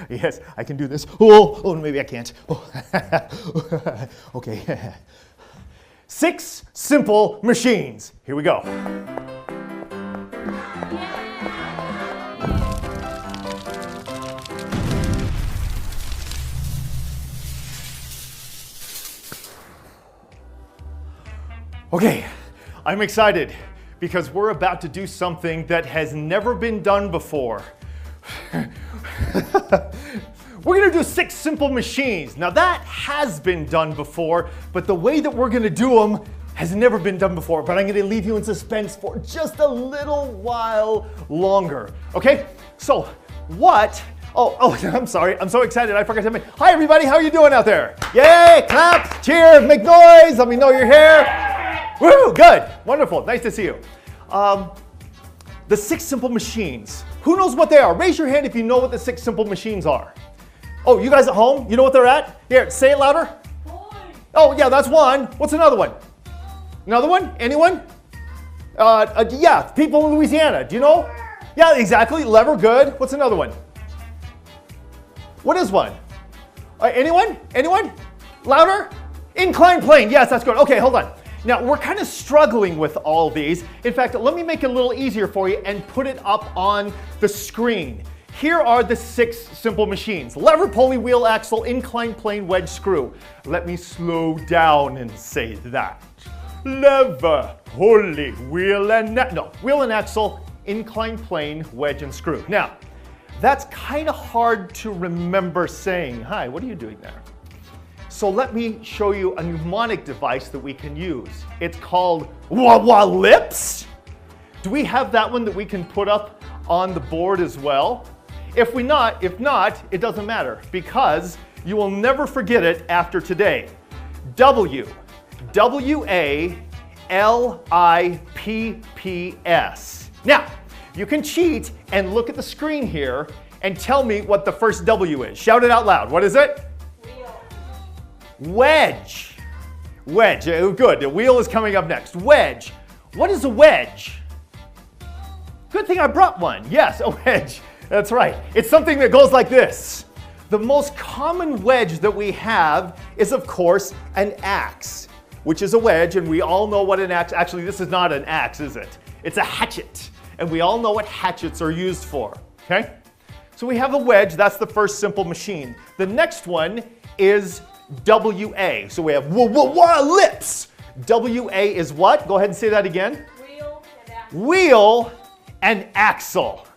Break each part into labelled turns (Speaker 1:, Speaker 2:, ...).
Speaker 1: Yes, I can do this. Oh, maybe I can't. Okay. 6 simple machines. Here we go. Okay, I'm excited because we're about to do something that has never been done before. We're gonna do 6 simple machines. Now that has been done before, but the way that we're gonna do them has never been done before, but I'm gonna leave you in suspense for just a little while longer. Okay, so what? Oh, I'm sorry, I'm so excited, I forgot to mention. Hi everybody, how are you doing out there? Yay, clap, cheers, make noise, let me know you're here. Woo, good, wonderful, nice to see you. The 6 simple machines. Who knows what they are? Raise your hand if you know what the 6 simple machines are. Oh, you guys at home, you know what they're at? Here, say it louder. Oh yeah, that's one. What's another one? Another one? Anyone? Yeah, people in Louisiana, do you know? Yeah, exactly, lever, good. What's another one? What is one? Anyone? Anyone? Louder? Inclined plane, yes, that's good. Okay, hold on. Now, we're kind of struggling with all these. In fact, let me make it a little easier for you and put it up on the screen. Here are the 6 simple machines. Lever, pulley, wheel, axle, inclined plane, wedge, screw. Let me slow down and say that. Lever, pulley, wheel and axle, inclined plane, wedge, and screw. Now, that's kind of hard to remember saying. Hi, what are you doing there? So let me show you a mnemonic device that we can use. It's called Lips. Do we have that one that we can put up on the board as well? If not, it doesn't matter because you will never forget it after today. W-A-L-I-P-P-S. Now, you can cheat and look at the screen here and tell me what the first W is. Shout it out loud. What is it? Wedge. Wedge, good. The wheel is coming up next. Wedge. What is a wedge? Good thing I brought one. Yes, a wedge. That's right. It's something that goes like this. The most common wedge that we have is, of course, an axe, which is a wedge, and we all know what an axe, actually this is not an axe, is it? It's a hatchet, and we all know what hatchets are used for, okay? So we have a wedge, that's the first simple machine. The next one is WA. So we have lips. WA is what? Go ahead and say that again.
Speaker 2: Wheel and axle.
Speaker 1: Wheel and axle.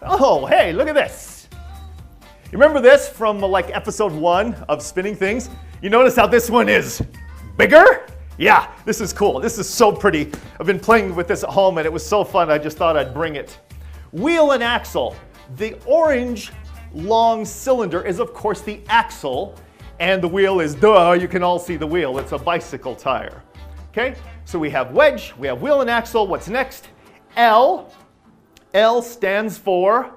Speaker 1: Oh, hey, look at this. You remember this from like episode 1 of Spinning Things? You notice how this one is bigger? Yeah, this is cool. This is so pretty. I've been playing with this at home and it was so fun, I just thought I'd bring it. Wheel and axle. The orange long cylinder is of course the axle. And the wheel is, you can all see the wheel. It's a bicycle tire. Okay, so we have wedge, we have wheel and axle. What's next? L. L stands for,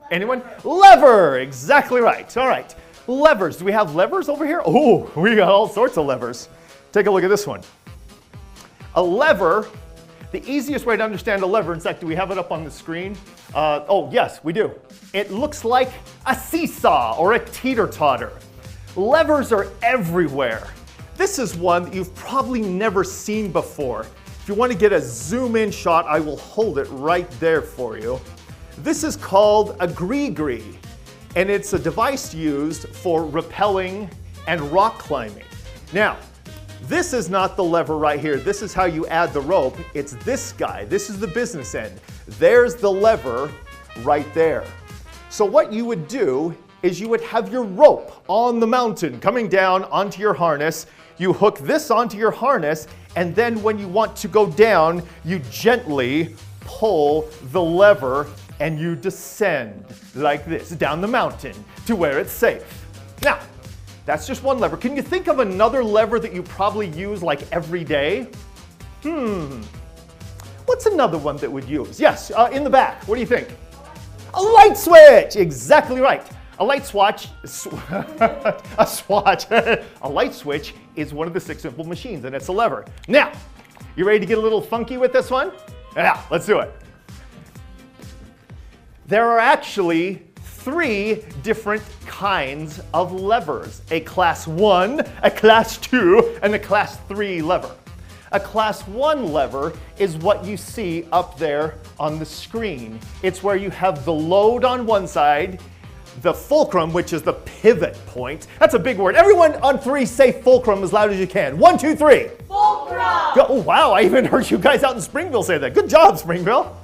Speaker 1: anyone? Lever, exactly right. All right, levers. Do we have levers over here? Oh, we got all sorts of levers. Take a look at this one. A lever, the easiest way to understand a lever, in fact, do we have it up on the screen? Oh, yes, we do. It looks like a seesaw or a teeter-totter. Levers are everywhere. This is one that you've probably never seen before. If you want to get a zoom in shot, I will hold it right there for you. This is called a gree-gree, and it's a device used for rappelling and rock climbing. Now, this is not the lever right here. This is how you add the rope. It's this guy. This is the business end. There's the lever right there. So what you would do is you would have your rope on the mountain coming down onto your harness. You hook this onto your harness, and then when you want to go down, you gently pull the lever and you descend like this down the mountain to where it's safe. Now, that's just one lever. Can you think of another lever that you probably use like every day? What's another one that we'd use? Yes, in the back. What do you think? A light switch, exactly right. A light switch, a light switch is one of the 6 simple machines, and it's a lever. Now, you ready to get a little funky with this one? Yeah, let's do it. There are actually 3 different kinds of levers. A class 1, a class 2, and a class 3 lever. A class 1 lever is what you see up there on the screen. It's where you have the load on one side, the fulcrum, which is the pivot point. That's a big word. Everyone on 3 say fulcrum as loud as you can. 1, 2, 3.
Speaker 2: Fulcrum!
Speaker 1: Oh, wow, I even heard you guys out in Springville say that. Good job, Springville.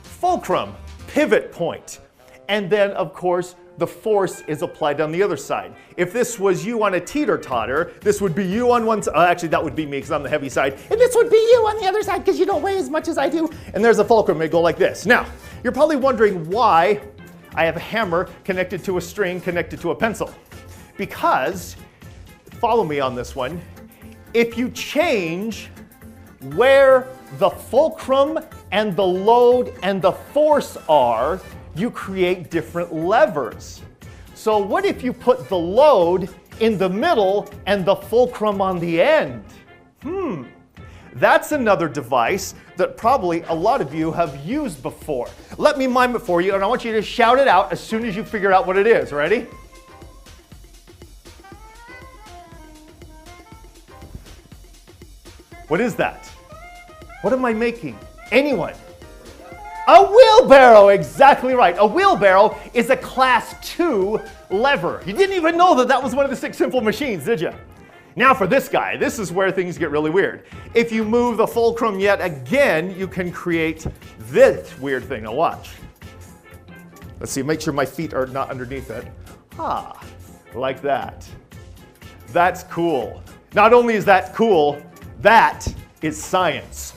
Speaker 1: Fulcrum, pivot point. And then, of course, the force is applied on the other side. If this was you on a teeter-totter, this would be you on one side. Actually, that would be me because I'm the heavy side. And this would be you on the other side because you don't weigh as much as I do. And there's a fulcrum. It go like this. Now, you're probably wondering why I have a hammer connected to a string connected to a pencil. Because, follow me on this one, if you change where the fulcrum and the load and the force are, you create different levers. So what if you put the load in the middle and the fulcrum on the end? That's another device that probably a lot of you have used before. Let me mime it for you, and I want you to shout it out as soon as you figure out what it is. Ready? What is that? What am I making? Anyone? A wheelbarrow, exactly right. A wheelbarrow is a class 2 lever. You didn't even know that that was one of the 6 simple machines, did you? Now for this guy, this is where things get really weird. If you move the fulcrum yet again, you can create this weird thing. Now watch. Let's see, make sure my feet are not underneath it. Like that. That's cool. Not only is that cool, that is science.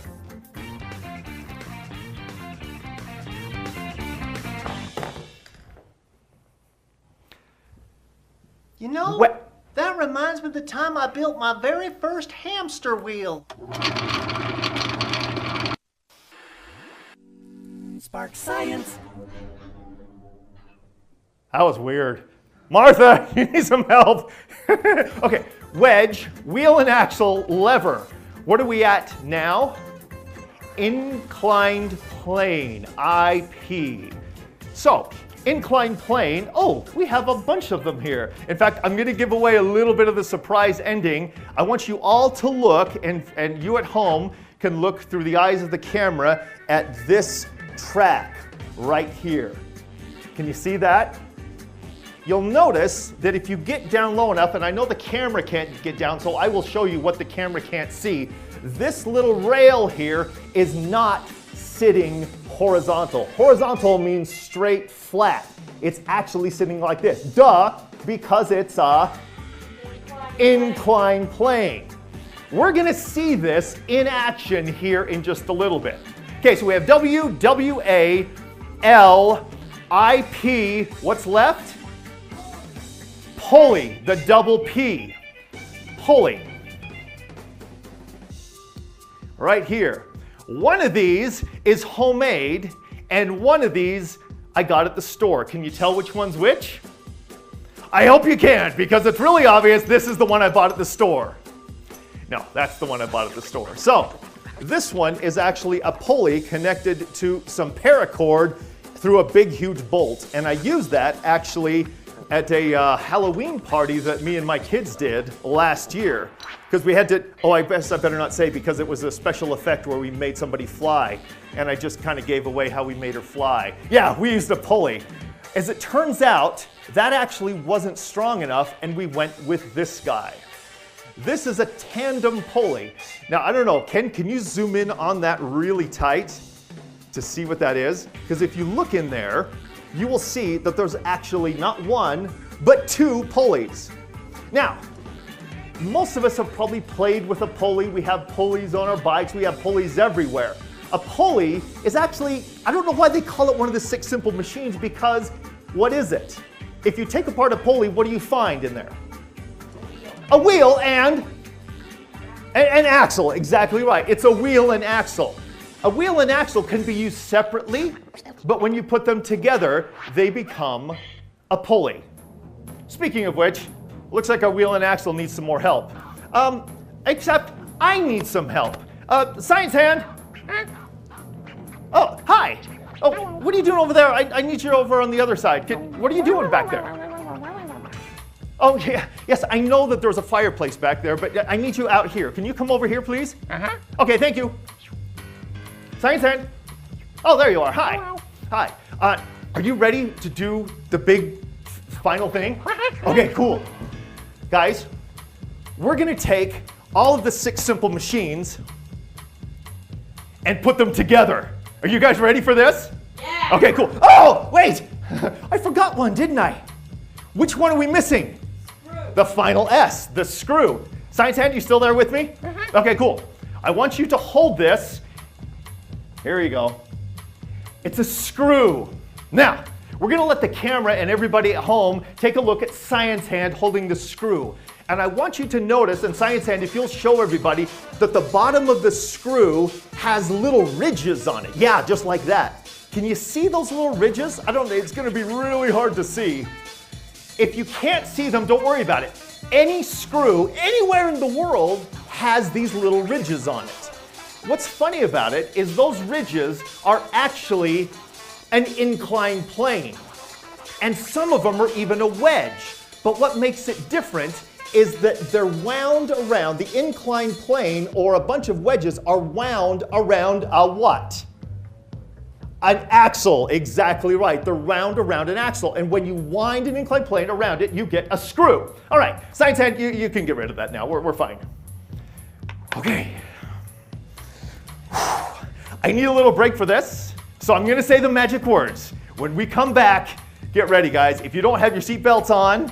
Speaker 2: You know, that reminds me of the time I built my very first hamster wheel. Spark Science.
Speaker 1: That was weird. Martha, you need some help. Okay, wedge, wheel and axle, lever. What are we at now? Inclined plane, IP. So, inclined plane, we have a bunch of them here. In fact, I'm gonna give away a little bit of the surprise ending. I want you all to look, and you at home can look through the eyes of the camera at this track right here. Can you see that? You'll notice that if you get down low enough, and I know the camera can't get down, so I will show you what the camera can't see. This little rail here is not sitting horizontal. Horizontal means straight, flat. It's actually sitting like this. Duh, because it's a inclined plane. We're gonna see this in action here in just a little bit. Okay, so we have W, W, A, L, I, P. What's left? Pulley, the double P. Pulley. Right here. One of these is homemade, and one of these I got at the store. Can you tell which one's which? I hope you can, because it's really obvious this is the one I bought at the store. No, that's the one I bought at the store. So, this one is actually a pulley connected to some paracord through a big, huge bolt. And I used that actually at a Halloween party that me and my kids did last year. Because we had to, I guess I better not say, because it was a special effect where we made somebody fly. And I just kind of gave away how we made her fly. Yeah, we used a pulley. As it turns out, that actually wasn't strong enough, and we went with this guy. This is a tandem pulley. Now, I don't know, Ken, can you zoom in on that really tight to see what that is? Because if you look in there, you will see that there's actually not one, but 2 pulleys. Now, most of us have probably played with a pulley. We have pulleys on our bikes. We have pulleys everywhere. A pulley is actually, I don't know why they call it one of the 6 simple machines, because what is it? If you take apart a pulley, what do you find in there? A wheel and an axle, exactly right. It's a wheel and axle. A wheel and axle can be used separately, but when you put them together, they become a pulley. Speaking of which, looks like our wheel and axle needs some more help. Except I need some help. Science hand. Oh, hi. Oh, what are you doing over there? I need you over on the other side. What are you doing back there? Oh, yeah, yes, I know that there's a fireplace back there, but I need you out here. Can you come over here, please? Okay, thank you. Science hand. Oh, there you are. Hi. Hi. Are you ready to do the big final thing? Okay, cool. Guys, we're going to take all of the 6 simple machines and put them together. Are you guys ready for this?
Speaker 3: Yeah.
Speaker 1: Okay, cool. Oh, wait. I forgot one, didn't I? Which one are we missing? The final S, the screw. Science hand, you still there with me? Okay, cool. I want you to hold this. Here you go. It's a screw. Now, we're gonna let the camera and everybody at home take a look at Science hand holding the screw. And I want you to notice, and Science hand, if you'll show everybody, that the bottom of the screw has little ridges on it. Yeah, just like that. Can you see those little ridges? I don't know, it's gonna be really hard to see. If you can't see them, don't worry about it. Any screw, anywhere in the world, has these little ridges on it. What's funny about it is those ridges are actually an inclined plane. And some of them are even a wedge. But what makes it different is that they're wound around, the inclined plane or a bunch of wedges are wound around a what? An axle, exactly right. They're wound around an axle. And when you wind an inclined plane around it, you get a screw. All right, Science hand, you can get rid of that now. We're fine. Okay. I need a little break for this, so I'm gonna say the magic words. When we come back, get ready, guys. If you don't have your seatbelts on,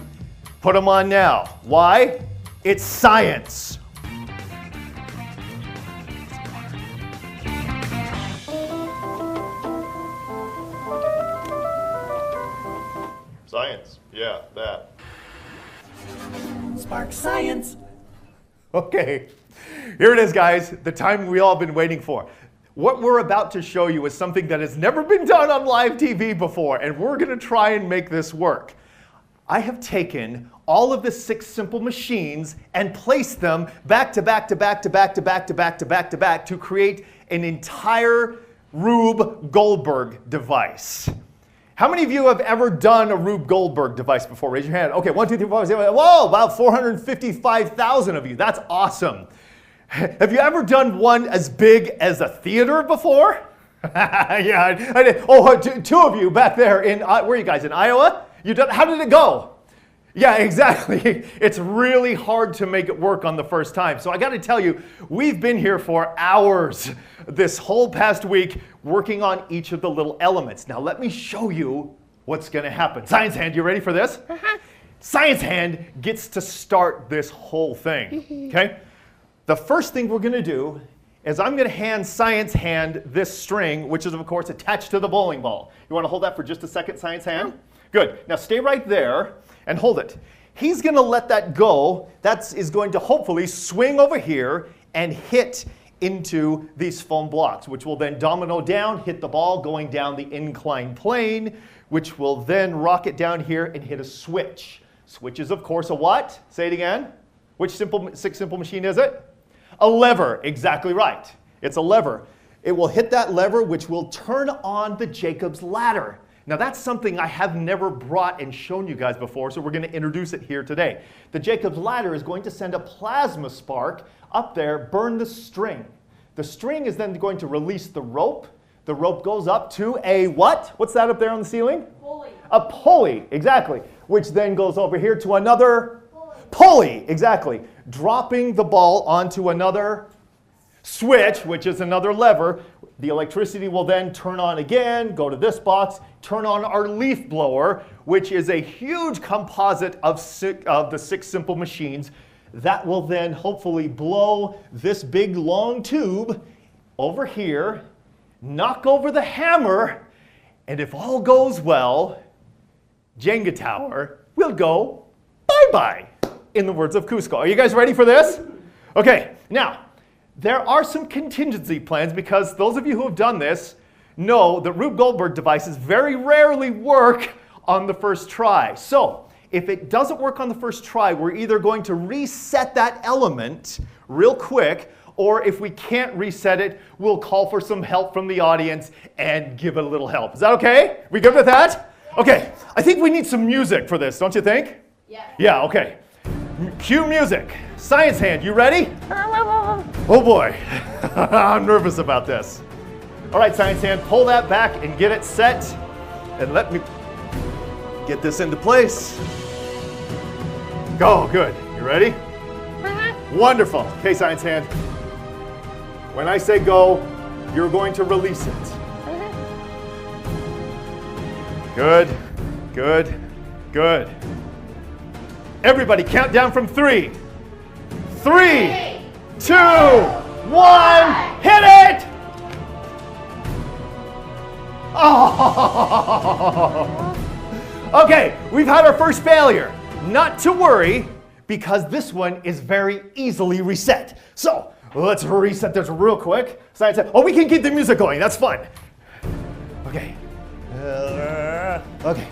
Speaker 1: put them on now. Why? It's science. Science, yeah, that.
Speaker 3: Spark Science.
Speaker 1: Okay, here it is, guys, the time we all been waiting for. What we're about to show you is something that has never been done on live TV before, and we're gonna try and make this work. I have taken all of the 6 simple machines and placed them back to back to back to back to back to back to back to back to create an entire Rube Goldberg device. How many of you have ever done a Rube Goldberg device before? Raise your hand. Okay, 1, 2, 3, 4, 5, 6, whoa, about 455,000 of you. That's awesome. Have you ever done one as big as a theater before? Yeah, I did. Oh, 2 of you back there in, where are you guys, in Iowa? How did it go? Yeah, exactly. It's really hard to make it work on the first time. So I got to tell you, we've been here for hours this whole past week working on each of the little elements. Now let me show you what's going to happen. Science hand, you ready for this? Science hand gets to start this whole thing, okay? The first thing we're going to do is I'm going to hand Science hand this string, which is of course attached to the bowling ball. You want to hold that for just a second, Science hand? Good. Now stay right there and hold it. He's going to let that go. That is going to hopefully swing over here and hit into these foam blocks, which will then domino down, hit the ball going down the inclined plane, which will then rocket down here and hit a switch. Switch is of course a what? Say it again. Which 6 simple machine is it? A lever. Exactly right. It's a lever. It will hit that lever, which will turn on the Jacob's ladder. Now that's something I have never brought and shown you guys before, so we're going to introduce it here today. The Jacob's ladder is going to send a plasma spark up there, burn the string. The string is then going to release the rope. The rope goes up to a what? What's that up there on the ceiling?
Speaker 3: Pulley.
Speaker 1: A pulley, exactly. Which then goes over here to another pulley, exactly. Dropping the ball onto another switch, which is another lever. The electricity will then turn on again, go to this box, turn on our leaf blower, which is a huge composite of the 6 simple machines that will then hopefully blow this big long tube over here, knock over the hammer, and if all goes well, Jenga Tower will go bye-bye, in the words of Cusco. Are you guys ready for this? Okay, now, there are some contingency plans because those of you who have done this know that Rube Goldberg devices very rarely work on the first try. So if it doesn't work on the first try, we're either going to reset that element real quick, or if we can't reset it, we'll call for some help from the audience and give it a little help. Is that okay? We good with that? Okay, I think we need some music for this, don't you think?
Speaker 3: Yeah.
Speaker 1: Yeah, okay. Cue music. Science hand, you ready? Oh boy, I'm nervous about this. All right, science hand, pull that back and get it set. And let me get this into place. Go, good. You ready? Wonderful. Okay, science hand. When I say go, you're going to release it. Good, good, good. Everybody count down from 3. 3, 2, 1, hit it! Oh! Okay, we've had our first failure. Not to worry, because this one is very easily reset. So, let's reset this real quick. Science said, oh, we can keep the music going, that's fun. Okay. Okay.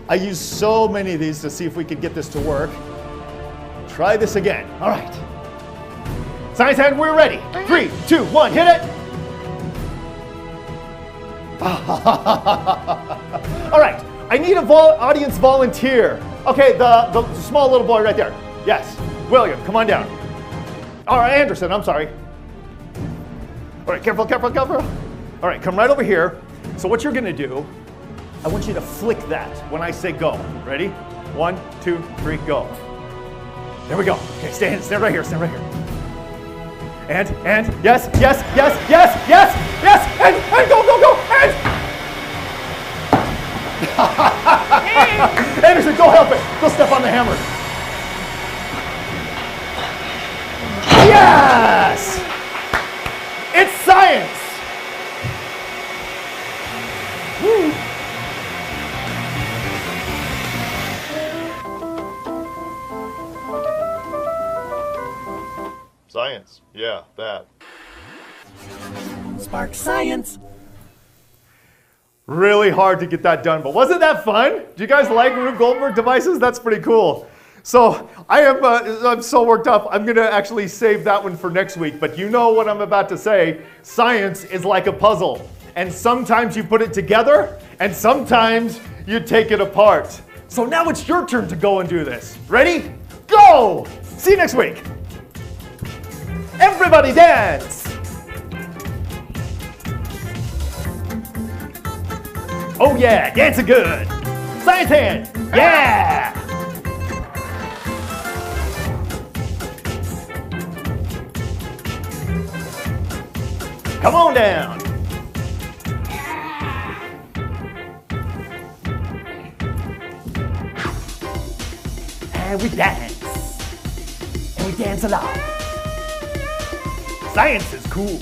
Speaker 1: I used so many of these to see if we could get this to work. Try this again. All right. Science hand, we're ready. 3, 2, 1, hit it. All right. I need an audience volunteer. Okay, the small little boy right there. Yes. William, come on down. All right, Anderson, I'm sorry. All right, careful, careful, careful. All right, come right over here. So what you're going to do, I want you to flick that when I say go. Ready? 1, 2, 3, go. There we go. Okay, stand right here, stand right here. And, yes, yes, yes, yes, yes, yes, and go, go, go, and! Anderson, go help it. Go step on the hammer. Yes! It's science! Woo. Science, yeah, that.
Speaker 4: Spark Science.
Speaker 1: Really hard to get that done, but wasn't that fun? Do you guys like Rube Goldberg devices? That's pretty cool. So I'm so worked up. I'm gonna actually save that one for next week, but you know what I'm about to say. Science is like a puzzle, and sometimes you put it together, and sometimes you take it apart. So now it's your turn to go and do this. Ready? Go! See you next week. Everybody dance! Oh yeah, dancing good! Science hand! Yeah! Come on down! And we dance! And we dance a lot! Science is cool.